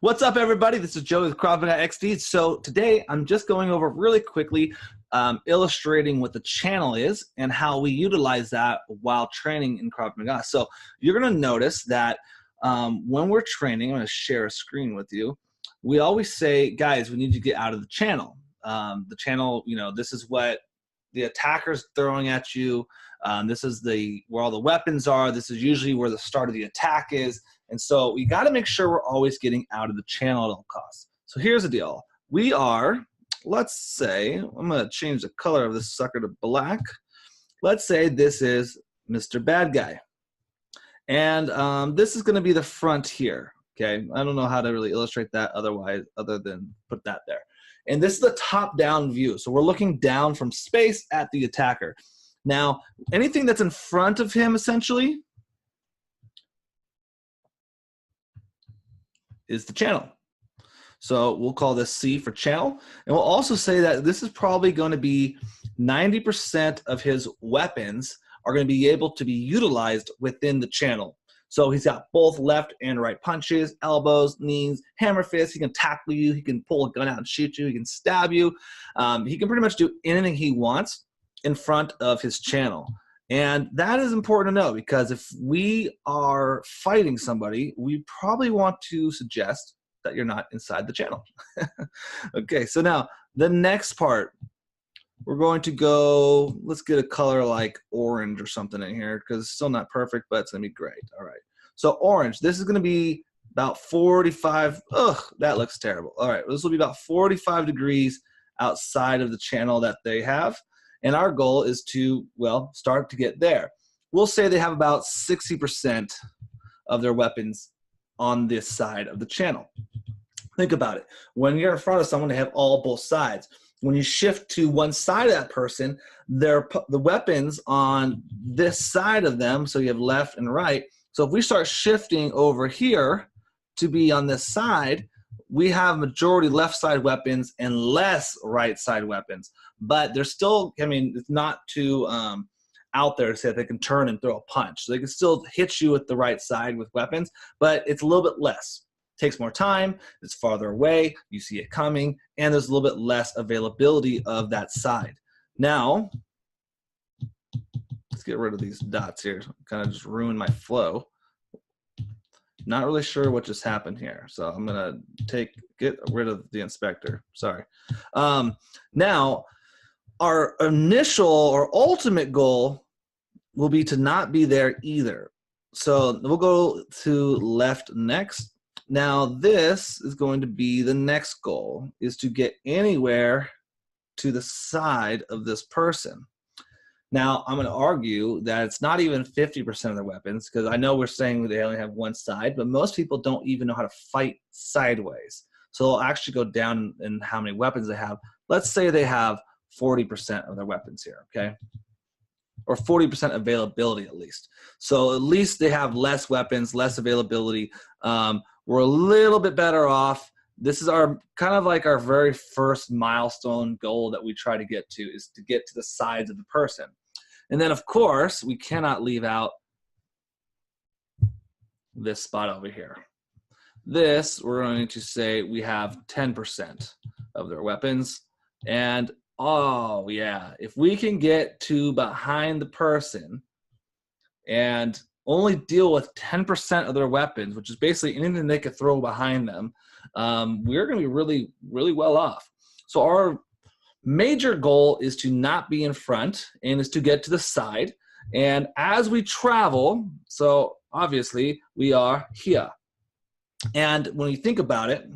What's up, everybody? This is Joe with Krav Maga XD. So today I'm just going over really quickly illustrating what the channel is and how we utilize that while training in Krav Maga. So you're going to notice that when we're training, I'm going to share a screen with you. We always say, guys, we need to get out of the channel. The channel, this is what the attacker's throwing at you. This is where all the weapons are. This is usually where the start of the attack is. And so we got to make sure we're always getting out of the channel at all costs. So here's the deal. We are, let's say, I'm going to change the color of this sucker to black. Let's say this is Mr. Bad Guy. And this is going to be the front here. Okay, I don't know how to really illustrate that other than put that there. And this is the top-down view. So we're looking down from space at the attacker. Now, anything that's in front of him, essentially, is the channel. So we'll call this C for channel. And we'll also say that this is probably going to be 90% of his weapons are going to be able to be utilized within the channel. So he's got both left and right punches, elbows, knees, hammer fists. He can tackle you. He can pull a gun out and shoot you. He can stab you. He can pretty much do anything he wants in front of his channel. And that is important to know, because if we are fighting somebody, we probably want to suggest that you're not inside the channel. Okay, so now the next part, we're going to go, let's get a color like orange or something in here, because it's still not perfect, but it's going to be great. All right, so orange, this is going to be about 45, ugh, that looks terrible. All right, this will be about 45 degrees outside of the channel that they have. And our goal is to, well, start to get there. We'll say they have about 60% of their weapons on this side of the channel. Think about it. When you're in front of someone, they have both sides. When you shift to one side of that person, the weapons on this side of them, so you have left and right. So if we start shifting over here to be on this side, we have majority left side weapons and less right side weapons. But they're still, I mean, it's not too out there to say that they can turn and throw a punch. So they can still hit you with the right side with weapons, but it's a little bit less. It takes more time, it's farther away, you see it coming, and there's a little bit less availability of that side. Now, let's get rid of these dots here. Kind of just ruin my flow. Not really sure what just happened here. So I'm gonna get rid of the inspector, sorry. Now, our initial or ultimate goal will be to not be there either. So we'll go to left next. Now this is going to be the next goal, is to get anywhere to the side of this person. Now I'm going to argue that it's not even 50% of their weapons, because I know we're saying they only have one side, but most people don't even know how to fight sideways. So they'll actually go down in how many weapons they have. Let's say they have 40% of their weapons here, okay? Or 40% availability at least. So at least they have less weapons, less availability. We're a little bit better off. This is our kind of like our very first milestone goal that we try to get to, is to get to the sides of the person. And then of course, we cannot leave out this spot over here. This, we're going to say we have 10% of their weapons. And oh yeah, if we can get to behind the person and only deal with 10% of their weapons, which is basically anything they could throw behind them, we're going to be really, really well off. So our major goal is to not be in front and is to get to the side. And as we travel, so obviously we are here. And when you think about it,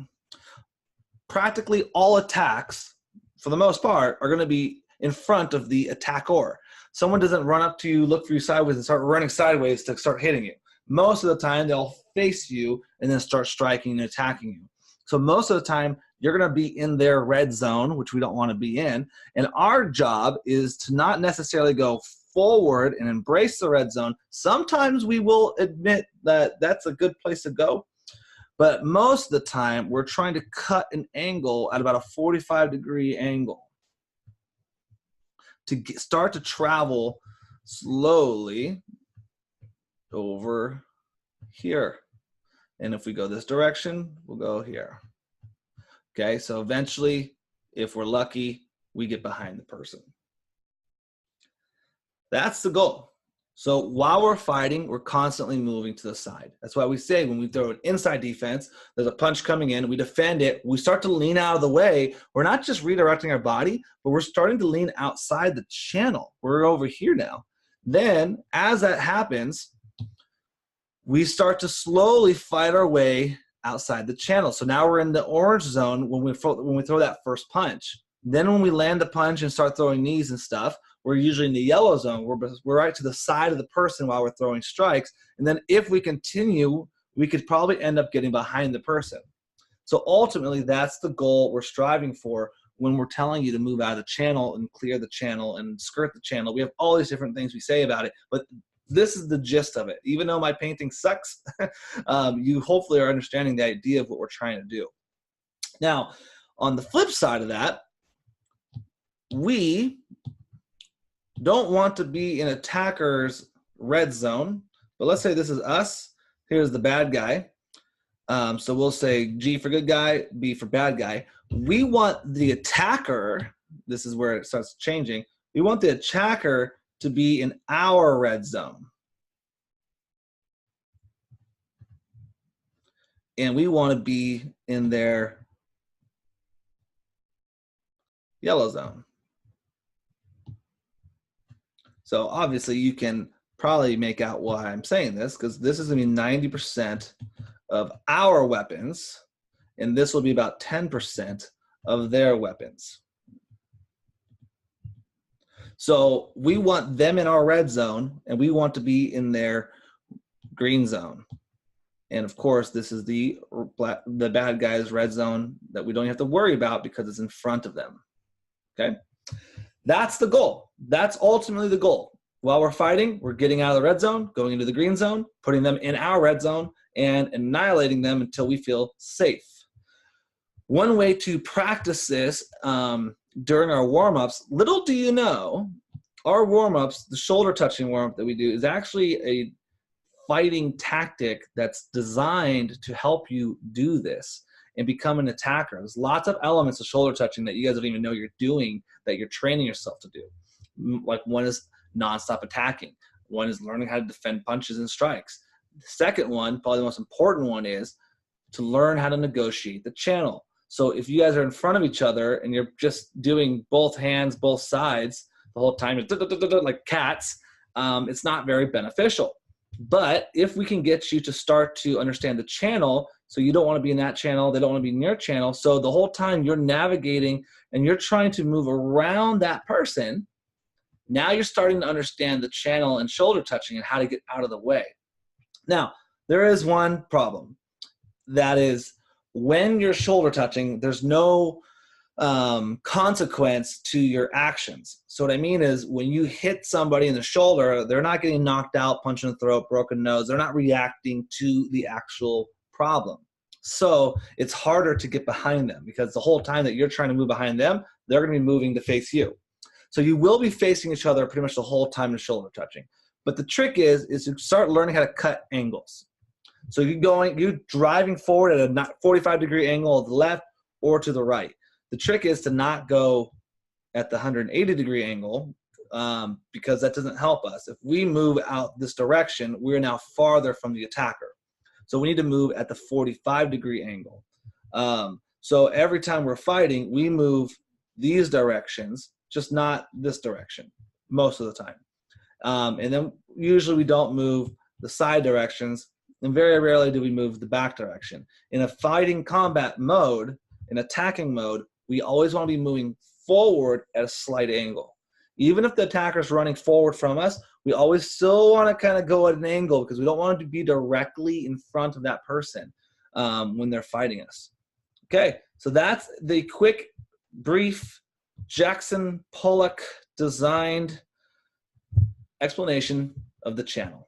practically all attacks, for the most part, are going to be in front of the attacker. Someone doesn't run up to you, look for you sideways, and start running sideways to start hitting you. Most of the time, they'll face you and then start striking and attacking you. So most of the time, you're going to be in their red zone, which we don't want to be in. And our job is to not necessarily go forward and embrace the red zone. Sometimes we will admit that that's a good place to go. But most of the time, we're trying to cut an angle at about a 45-degree angle to start to travel slowly over here. And if we go this direction, we'll go here. Okay, so eventually, if we're lucky, we get behind the person. That's the goal. So while we're fighting, we're constantly moving to the side. That's why we say when we throw an inside defense, there's a punch coming in, we defend it, we start to lean out of the way. We're not just redirecting our body, but we're starting to lean outside the channel. We're over here now. Then, as that happens, we start to slowly fight our way outside the channel. So now we're in the orange zone when we throw that first punch. Then when we land the punch and start throwing knees and stuff, we're usually in the yellow zone. We're right to the side of the person while we're throwing strikes. And then if we continue, we could probably end up getting behind the person. So ultimately, that's the goal we're striving for when we're telling you to move out of the channel and clear the channel and skirt the channel. We have all these different things we say about it, but this is the gist of it. Even though my painting sucks, you hopefully are understanding the idea of what we're trying to do. Now, on the flip side of that, we don't want to be in attacker's red zone, but let's say this is us. Here's the bad guy. So we'll say G for good guy, B for bad guy. We want the attacker, this is where it starts changing, we want the attacker to be in our red zone. And we want to be in their yellow zone. So obviously you can probably make out why I'm saying this, because this is going to be 90% of our weapons, and this will be about 10% of their weapons. So we want them in our red zone, and we want to be in their green zone. And of course, this is the bad guy's red zone that we don't have to worry about because it's in front of them. Okay? That's the goal. That's ultimately the goal. While we're fighting, we're getting out of the red zone, going into the green zone, putting them in our red zone, and annihilating them until we feel safe. One way to practice this during our warm-ups, little do you know, our warm-ups, the shoulder touching warm-up that we do, is actually a fighting tactic that's designed to help you do this and become an attacker. There's lots of elements of shoulder touching that you guys don't even know you're doing, that you're training yourself to do. Like one is nonstop attacking. One is learning how to defend punches and strikes. The second one, probably the most important one, is to learn how to negotiate the channel. So if you guys are in front of each other and you're just doing both hands, both sides, the whole time, like cats, it's not very beneficial. But if we can get you to start to understand the channel, so you don't want to be in that channel, they don't want to be in your channel, so the whole time you're navigating and you're trying to move around that person, now you're starting to understand the channel and shoulder touching and how to get out of the way. Now, there is one problem. That is, when you're shoulder touching, there's no consequence to your actions. So what I mean is, when you hit somebody in the shoulder, they're not getting knocked out, punch in the throat, broken nose. They're not reacting to the actual problem. So it's harder to get behind them, because the whole time that you're trying to move behind them, they're going to be moving to face you. So you will be facing each other pretty much the whole time in shoulder touching. But the trick is to start learning how to cut angles. So you're driving forward at a 45-degree angle to the left or to the right. The trick is to not go at the 180-degree angle, because that doesn't help us. If we move out this direction, we're now farther from the attacker. So we need to move at the 45-degree angle. So every time we're fighting, we move these directions, just not this direction most of the time. And then usually we don't move the side directions, and very rarely do we move the back direction. In a fighting combat mode, in attacking mode, we always want to be moving forward at a slight angle. Even if the attacker is running forward from us, we always still want to kind of go at an angle, because we don't want to be directly in front of that person when they're fighting us. Okay, so that's the quick, brief, Jackson Pollock designed explanation of the channel.